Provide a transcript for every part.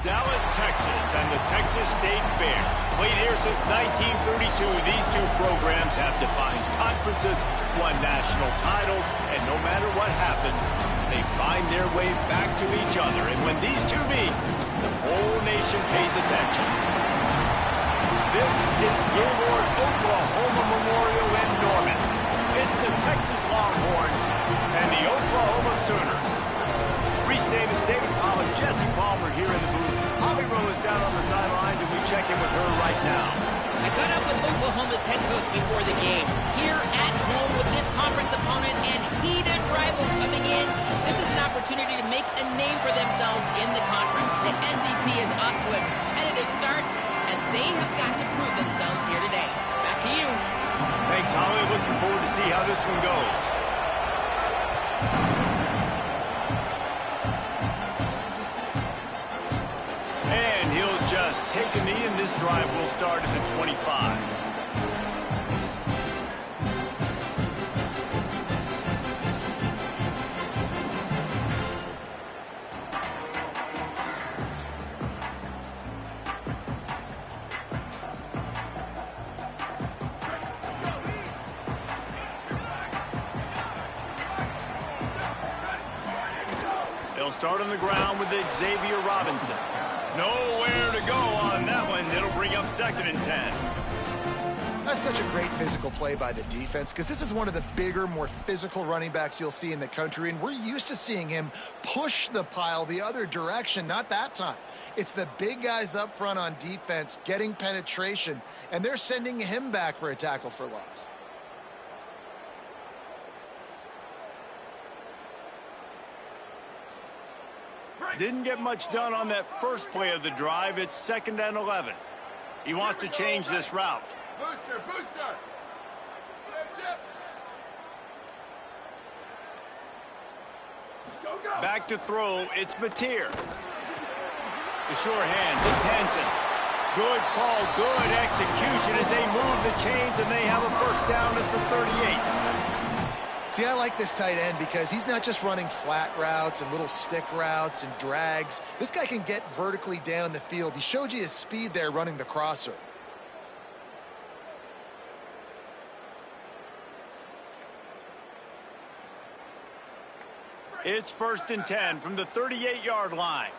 Dallas, Texas, and the Texas State Fair. Played here since 1932, these two programs have defined conferences, won national titles, and no matter what happens, they find their way back to each other. And when these two meet, the whole nation pays attention. This is Gaylord Oklahoma Memorial in Norman. It's the Texas Longhorns and the Oklahoma Sooners. Reese Davis, David Pollack, Jesse Palmer here in the booth. Holly Rowe is down on the sidelines, and we check in with her right now. I caught up with Oklahoma's head coach before the game. Here at home with this conference opponent and heated rival coming in, this is an opportunity to make a name for themselves in the conference. The SEC is off to a competitive start, and they have got to prove themselves here today. Back to you. Thanks, Holly. Looking forward to see how this one goes. And he'll just take a knee, and this drive will start at the 25. They'll start on the ground with Xavier Robinson. Nowhere to go on that one. It'll bring up 2nd and 10. That's such a great physical play by the defense because this is one of the bigger, more physical running backs you'll see in the country, and we're used to seeing him push the pile the other direction. Not that time. It's the big guys up front on defense getting penetration, and they're sending him back for a tackle for loss. Didn't get much done on that first play of the drive. It's 2nd and 11. He wants to change this route. Booster, booster. Go, go. Back to throw. It's Mateer. The sure hands. It's Henson. Good call, good execution as they move the chains, and they have a first down at the 38. See, I like this tight end because he's not just running flat routes and little stick routes and drags. This guy can get vertically down the field. He showed you his speed there running the crosser. It's 1st and 10 from the 38-yard line.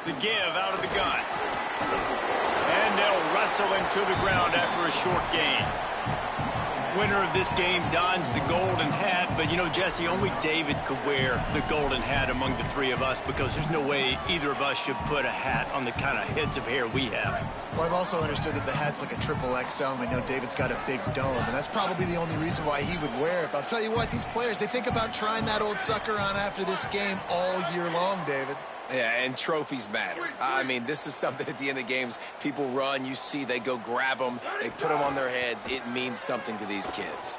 The give out of the gun. And they'll wrestle him to the ground after a short gain. Winner of this game dons the golden hat, but you know, Jesse, only David could wear the golden hat among the three of us because there's no way either of us should put a hat on the kind of heads of hair we have. Well, I've also understood that the hat's like a triple XL, and we know David's got a big dome, and that's probably the only reason why he would wear it. But I'll tell you what, these players, they think about trying that old sucker on after this game all year long, David. Yeah, and trophies matter. I mean, this is something at the end of games, people run, you see, they go grab them, they put them on their heads. It means something to these kids.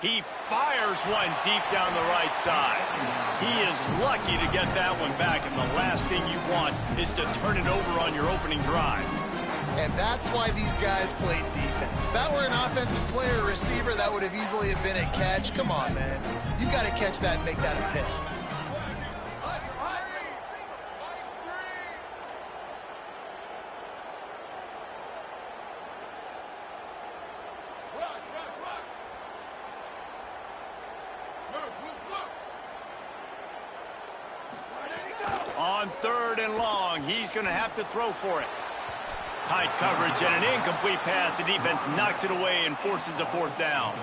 He fires one deep down the right side. He is lucky to get that one back, and the last thing you want is to turn it over on your opening drive. And that's why these guys played defense. If that were an offensive player or receiver, that would have easily have been a catch. Come on, man. You got to catch that and make that a pick. On 3rd and long, he's going to have to throw for it. Tight coverage and an incomplete pass. The defense knocks it away and forces a 4th down.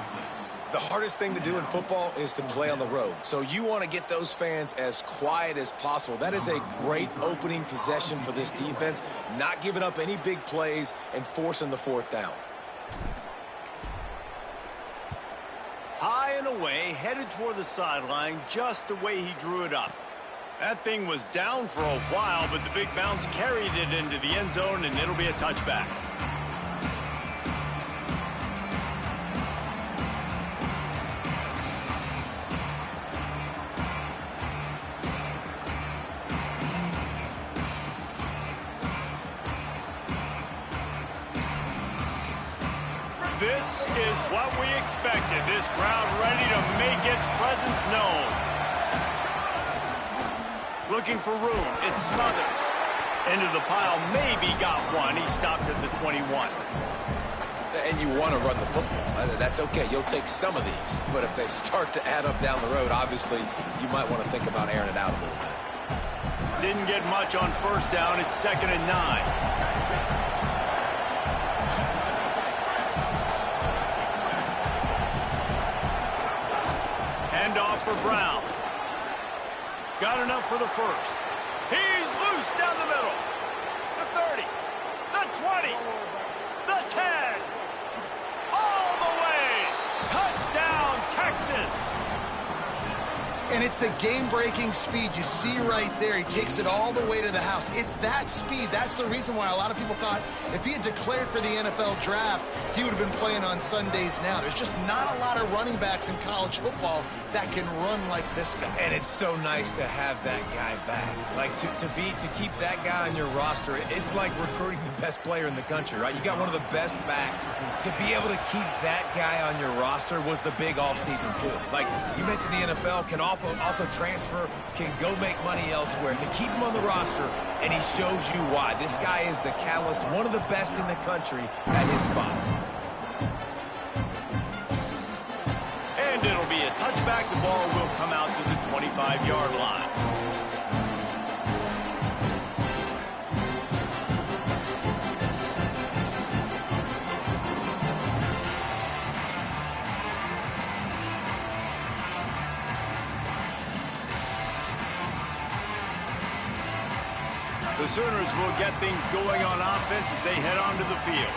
The hardest thing to do in football is to play on the road. So you want to get those fans as quiet as possible. That is a great opening possession for this defense, not giving up any big plays and forcing the fourth down. High and away, headed toward the sideline, just the way he drew it up. That thing was down for a while, but the big bounce carried it into the end zone, and it'll be a touchback. This is what we expected. This crowd ready to make its presence known. Looking for room. It's Smothers. Into the pile. Maybe got one. He stopped at the 21. And you want to run the football. That's okay. You'll take some of these. But if they start to add up down the road, obviously, you might want to think about airing it out a little bit. Didn't get much on first down. It's 2nd and 9. Off for Brown. Got enough for the first. He's loose down the middle. The 30. The 20. The 10. All the way. Touchdown, Texas. And it's the game-breaking speed you see right there. He takes it all the way to the house. It's that speed. That's the reason why a lot of people thought if he had declared for the NFL draft, he would have been playing on Sundays now. There's just not a lot of running backs in college football that can run like this guy. And it's so nice to have that guy back. Like, to keep that guy on your roster, it's like recruiting the best player in the country, right? You got one of the best backs. To be able to keep that guy on your roster was the big offseason coup. Like, you mentioned the NFL can also transfer, can go make money elsewhere. To keep him on the roster, and he shows you why. This guy is the catalyst, one of the best in the country at his spot. And it'll be a touchback. The ball will come out to the 25-yard line. The Sooners will get things going on offense as they head onto the field.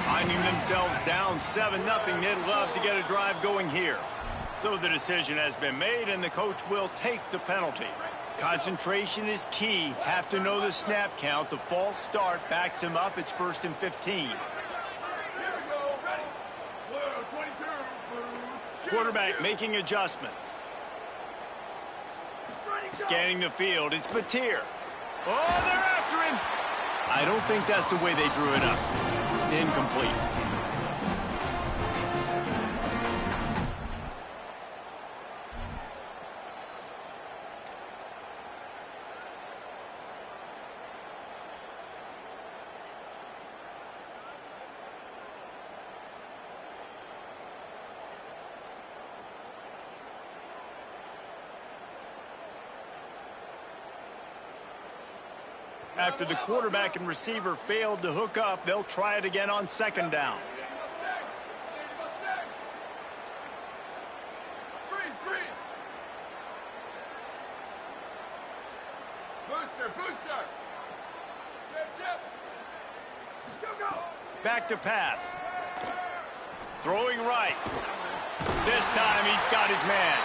Finding themselves down 7-0, they'd love to get a drive going here. So the decision has been made, and the coach will take the penalty. Concentration is key. Have to know the snap count. The false start backs him up. It's 1st and 15. Quarterback making adjustments. Scanning the field. It's Batir. Oh, they're after him. I don't think that's the way they drew it up. Incomplete. After the quarterback and receiver failed to hook up, they'll try it again on 2nd down. Booster. Back to pass. Throwing right. This time he's got his man.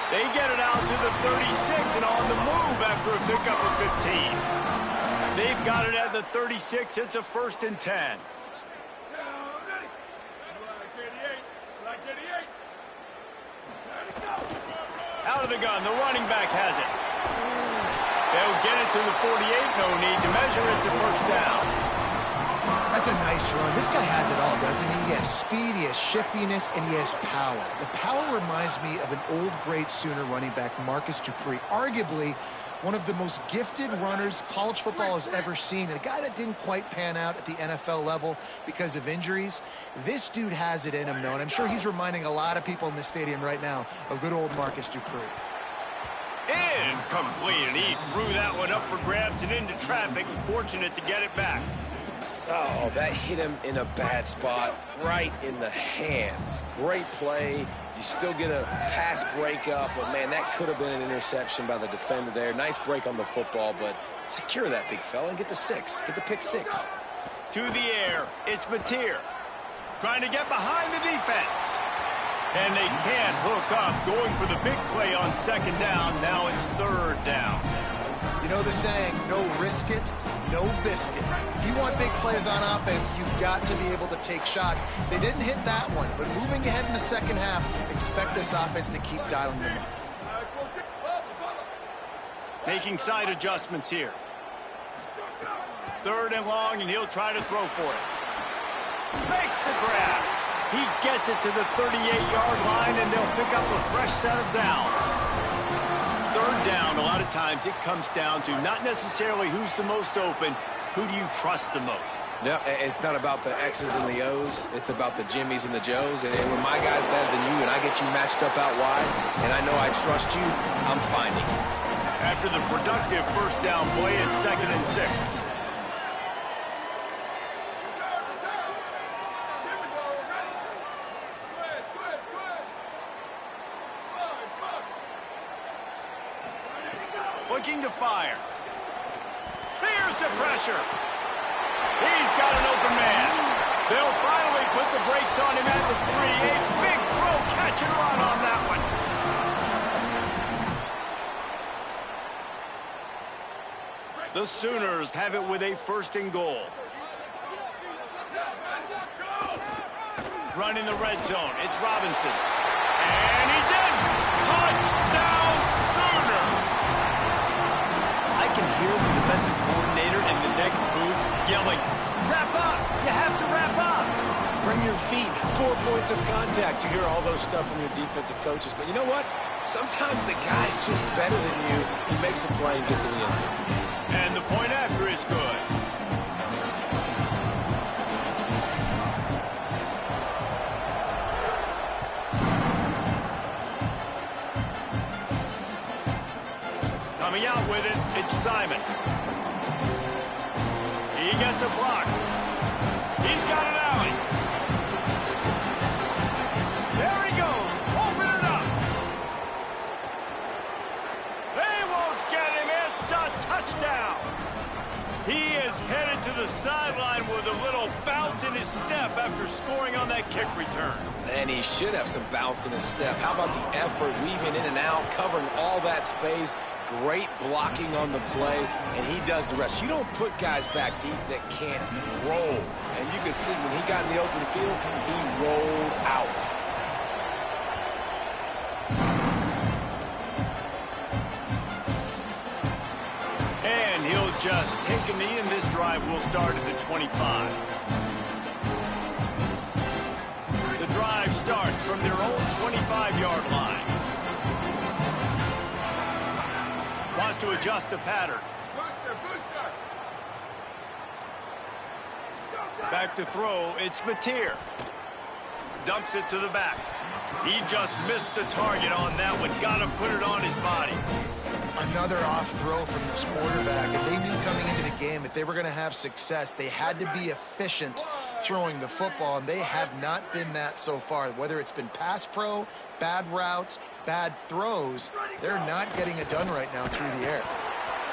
They get it out to the 36 and on the move after a pickup of 15. They've got it at the 36. It's a 1st and 10. Out of the gun. The running back has it. They'll get it to the 48. No need to measure. It's a 1st down. That's a nice run. This guy has it all, doesn't he? He has speed, he has shiftiness, and he has power. The power reminds me of an old great Sooner running back, Marcus Dupree. Arguably one of the most gifted runners college football has ever seen. And a guy that didn't quite pan out at the NFL level because of injuries. This dude has it in him, though, and I'm sure he's reminding a lot of people in the stadium right now of good old Marcus Dupree. Incomplete, and he threw that one up for grabs and into traffic. Fortunate to get it back. Oh, that hit him in a bad spot, right in the hands. Great play. You still get a pass breakup, but, man, that could have been an interception by the defender there. Nice break on the football, but secure that big fella and get the 6. Get the pick 6. To the air, it's Mateer. Trying to get behind the defense. And they can't hook up, going for the big play on 2nd down. Now it's 3rd down. You know the saying, no risk it, no biscuit. If you want big plays on offense, you've got to be able to take shots. They didn't hit that one, but moving ahead in the 2nd half, expect this offense to keep dialing them up. Making side adjustments here. 3rd and long, and he'll try to throw for it. Makes the grab. He gets it to the 38-yard line, and they'll pick up a fresh set of downs. 3rd down, a lot of times it comes down to not necessarily who's the most open, who do you trust the most? No, it's not about the X's and the O's. It's about the Jimmys and the Joes. And when my guy's better than you and I get you matched up out wide, and I know I trust you, I'm finding. After the productive 1st down play, it's 2nd and 6. Looking to fire. Here's the pressure. He's got an open man. They'll finally put the brakes on him at the 3. A big throw, catch and run on that one. The Sooners have it with a 1st and goal. Running the red zone. It's Robinson. And he's in. Touchdown Sooners. I can hear the defensive coordinator in the next booth yelling, wrap up. You have to wrap up. Bring your feet. 4 points of contact. You hear all those stuff from your defensive coaches. But you know what? Sometimes the guy's just better than you. He makes a play and gets in the end zone. And the point after is good. Coming out with it, it's Simon. He gets a block. He's got an alley. There he goes. Open it up. They won't get him. It's a touchdown. He is headed to the sideline with a little bounce in his step after scoring on that kick return. And he should have some bounce in his step. How about the effort, weaving in and out, covering all that space. Great blocking on the play, and he does the rest. You don't put guys back deep that can't roll. And you could see when he got in the open field, he rolled out. And he'll just take a knee, and this drive will start at the 25. The drive starts from their own 25-yard line. Wants to adjust the pattern. Booster. Back to throw, it's Mateer. Dumps it to the back. He just missed the target on that one. Got to put it on his body. Another off throw from this quarterback, and they knew coming into the game if they were going to have success, they had to be efficient throwing the football, and they have not been that so far. Whether it's been pass pro, bad routes, bad throws, they're not getting it done right now through the air.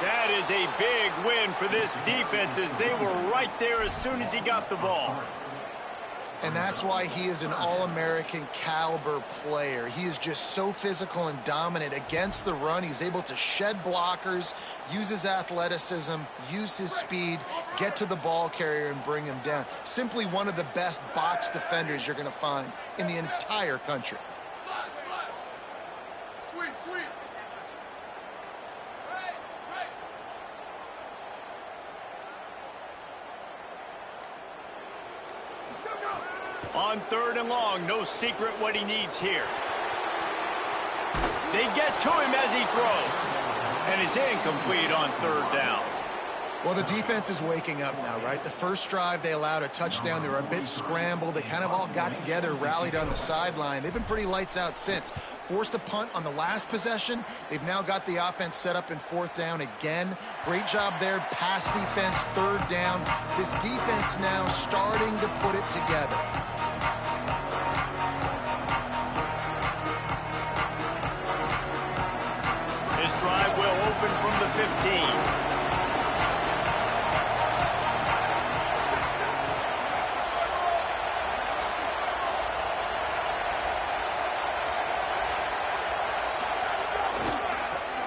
That is a big win for this defense as they were right there as soon as he got the ball. And that's why he is an All-American caliber player. He is just so physical and dominant against the run. He's able to shed blockers, use his athleticism, use his speed, get to the ball carrier and bring him down. Simply one of the best box defenders you're going to find in the entire country. Sweet. On 3rd and long, no secret what he needs here. They get to him as he throws. And it's incomplete on 3rd down. Well, the defense is waking up now, right? The first drive, they allowed a touchdown. They were a bit scrambled. They kind of all got together, rallied on the sideline. They've been pretty lights out since. Forced a punt on the last possession. They've now got the offense set up in 4th down again. Great job there. Pass defense, 3rd down. This defense now starting to put it together. This drive will open from the 15.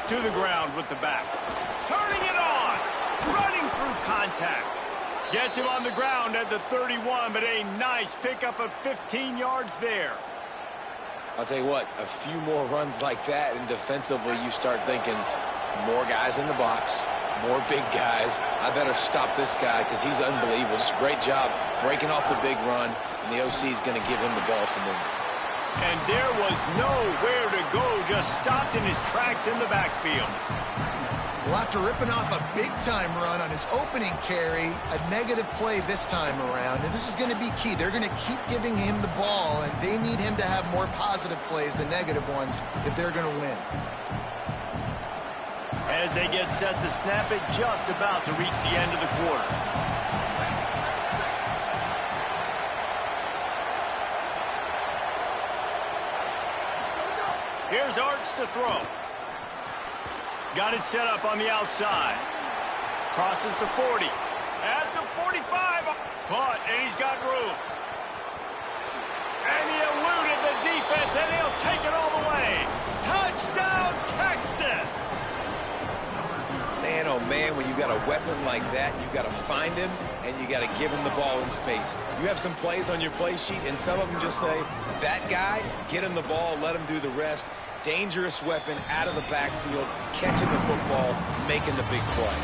To the ground with the back. Turning it on. Running through contact. Gets him on the ground at the 31, but a nice pickup of 15 yards there. I'll tell you what, a few more runs like that, and defensively you start thinking more guys in the box, more big guys. I better stop this guy because he's unbelievable. Just a great job breaking off the big run, and the OC is going to give him the ball some more. And there was nowhere to go, just stopped in his tracks in the backfield. Well, after ripping off a big-time run on his opening carry, a negative play this time around, and this is going to be key. They're going to keep giving him the ball, and they need him to have more positive plays than negative ones if they're going to win. As they get set to snap it, just about to reach the end of the quarter. Here's Arch to throw. Got it set up on the outside. Crosses to 40. At the 45. Caught, and he's got room. And he eluded the defense, and he'll take it all the way. Touchdown, Texas! Man, oh man, when you got a weapon like that, you got to find him, and you got to give him the ball in space. You have some plays on your play sheet, and some of them just say, that guy, get him the ball, let him do the rest. Dangerous weapon out of the backfield, catching the football, making the big play.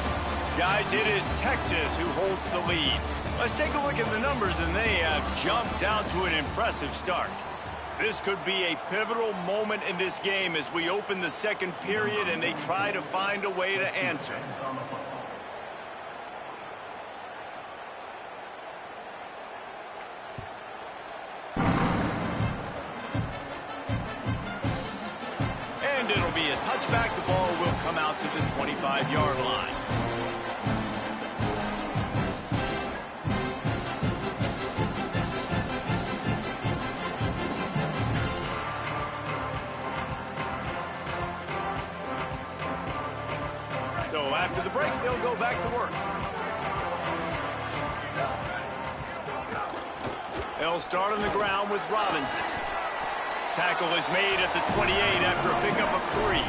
Guys, it is Texas who holds the lead. Let's take a look at the numbers, and they have jumped out to an impressive start. This could be a pivotal moment in this game as we open the second period and they try to find a way to answer. And it'll be a touchback. The ball will come out to the 25-yard line. So after the break, they'll go back to work. They'll start on the ground with Robinson. Tackle is made at the 28 after a pickup of 3.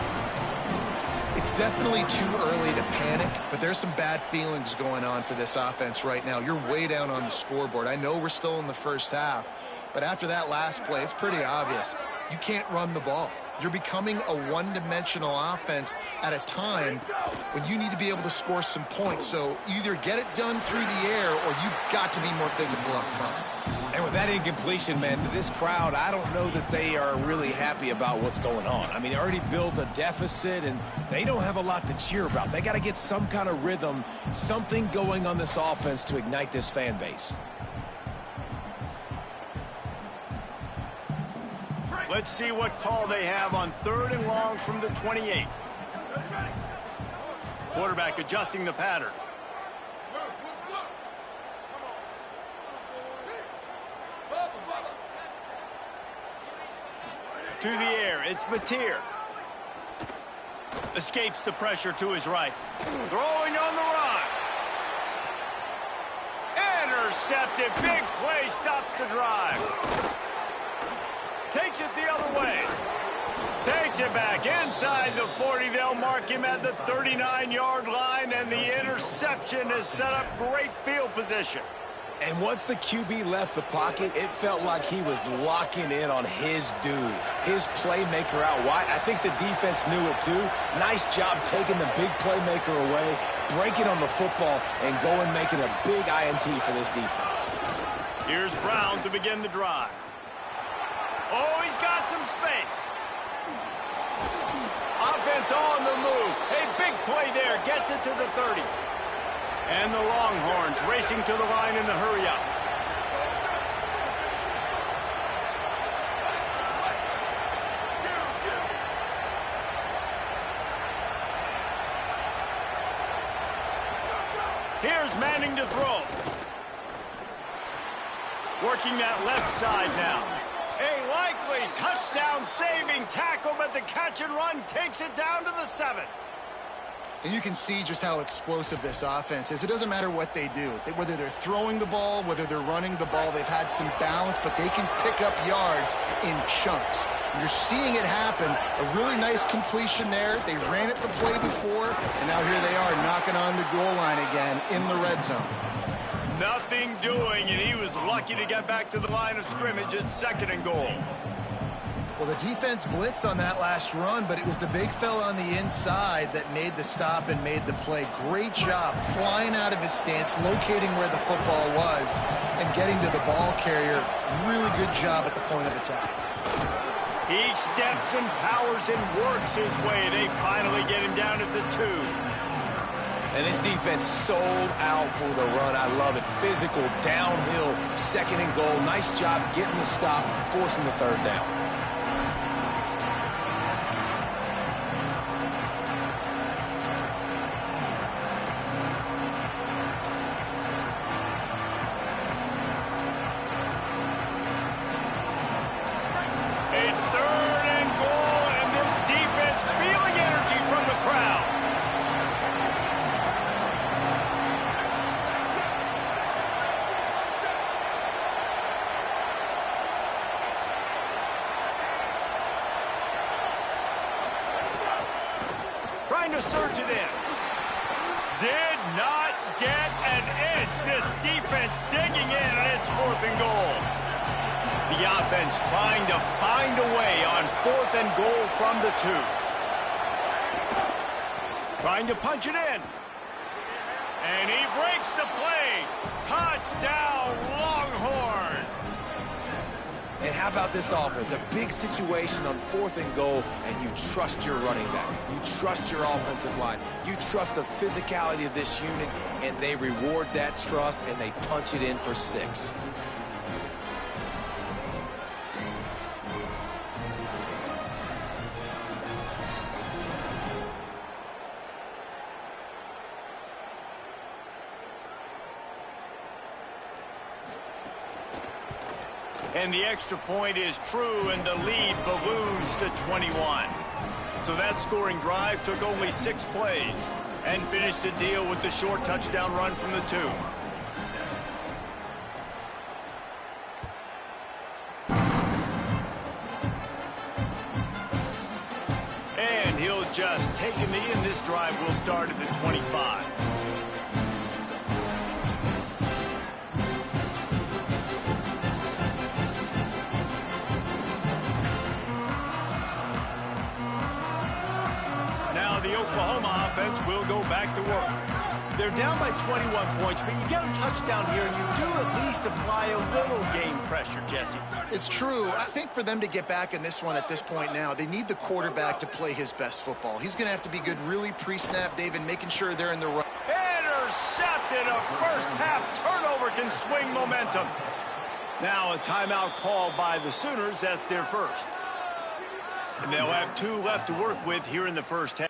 It's definitely too early to panic, but there's some bad feelings going on for this offense right now. You're way down on the scoreboard. I know we're still in the first half, but after that last play, it's pretty obvious. You can't run the ball. You're becoming a one-dimensional offense at a time when you need to be able to score some points. So either get it done through the air or you've got to be more physical up front. And with that incompletion, man, to this crowd, I don't know that they are really happy about what's going on. I mean, they already built a deficit, and they don't have a lot to cheer about. They got to get some kind of rhythm, something going on this offense to ignite this fan base. Let's see what call they have on 3rd and long from the 28. Quarterback adjusting the pattern. To the air, it's Mateer. Escapes the pressure to his right. Throwing on the run. Intercepted. Big play stops the drive. Takes it the other way. Takes it back inside the 40. They'll mark him at the 39-yard line, and the interception has set up great field position. And once the QB left the pocket, it felt like he was locking in on his dude, his playmaker out wide. I think the defense knew it too. Nice job taking the big playmaker away, breaking on the football, and going making a big INT for this defense. Here's Brown to begin the drive. Oh, he's got some space. Offense on the move. A big play there. Gets it to the 30. And the Longhorns racing to the line in a hurry-up. Here's Manning to throw. Working that left side now. A likely touchdown-saving tackle, but the catch and run takes it down to the 7. And you can see just how explosive this offense is. It doesn't matter what they do. Whether they're throwing the ball, whether they're running the ball, they've had some balance, but they can pick up yards in chunks. You're seeing it happen. A really nice completion there. They ran it the play before, and now here they are knocking on the goal line again in the red zone. Nothing doing, and he was lucky to get back to the line of scrimmage at 2nd and goal. Well, the defense blitzed on that last run, but it was the big fella on the inside that made the stop and made the play. Great job flying out of his stance, locating where the football was, and getting to the ball carrier. Really good job at the point of attack. He steps and powers and works his way. They finally get him down at the 2. And this defense sold out for the run. I love it. Physical, downhill, 2nd and goal. Nice job getting the stop, forcing the 3rd down. Trying to surge it in. Did not get an inch. This defense digging in, and it's 4th and goal. The offense trying to find a way on 4th and goal from the 2. Trying to punch it in. And he breaks the play. Touchdown, Longhorn. And how about this offense? A big situation on 4th and goal, and you trust your running back. You trust your offensive line. You trust the physicality of this unit, and they reward that trust, and they punch it in for 6. And the extra point is true, and the lead balloons to 21. So that scoring drive took only 6 plays and finished the deal with the short touchdown run from the 2. And he'll just take a knee, and this drive will start at the 25. The Oklahoma offense will go back to work. They're down by 21 points, but you get a touchdown here, and you do at least apply a little game pressure, Jesse. It's true. I think for them to get back in this one at this point now, they need the quarterback to play his best football. He's going to have to be good really pre-snap, David, making sure they're in the right. Intercepted. A first-half turnover can swing momentum. Now a timeout called by the Sooners. That's their first. And they'll have 2 left to work with here in the first half.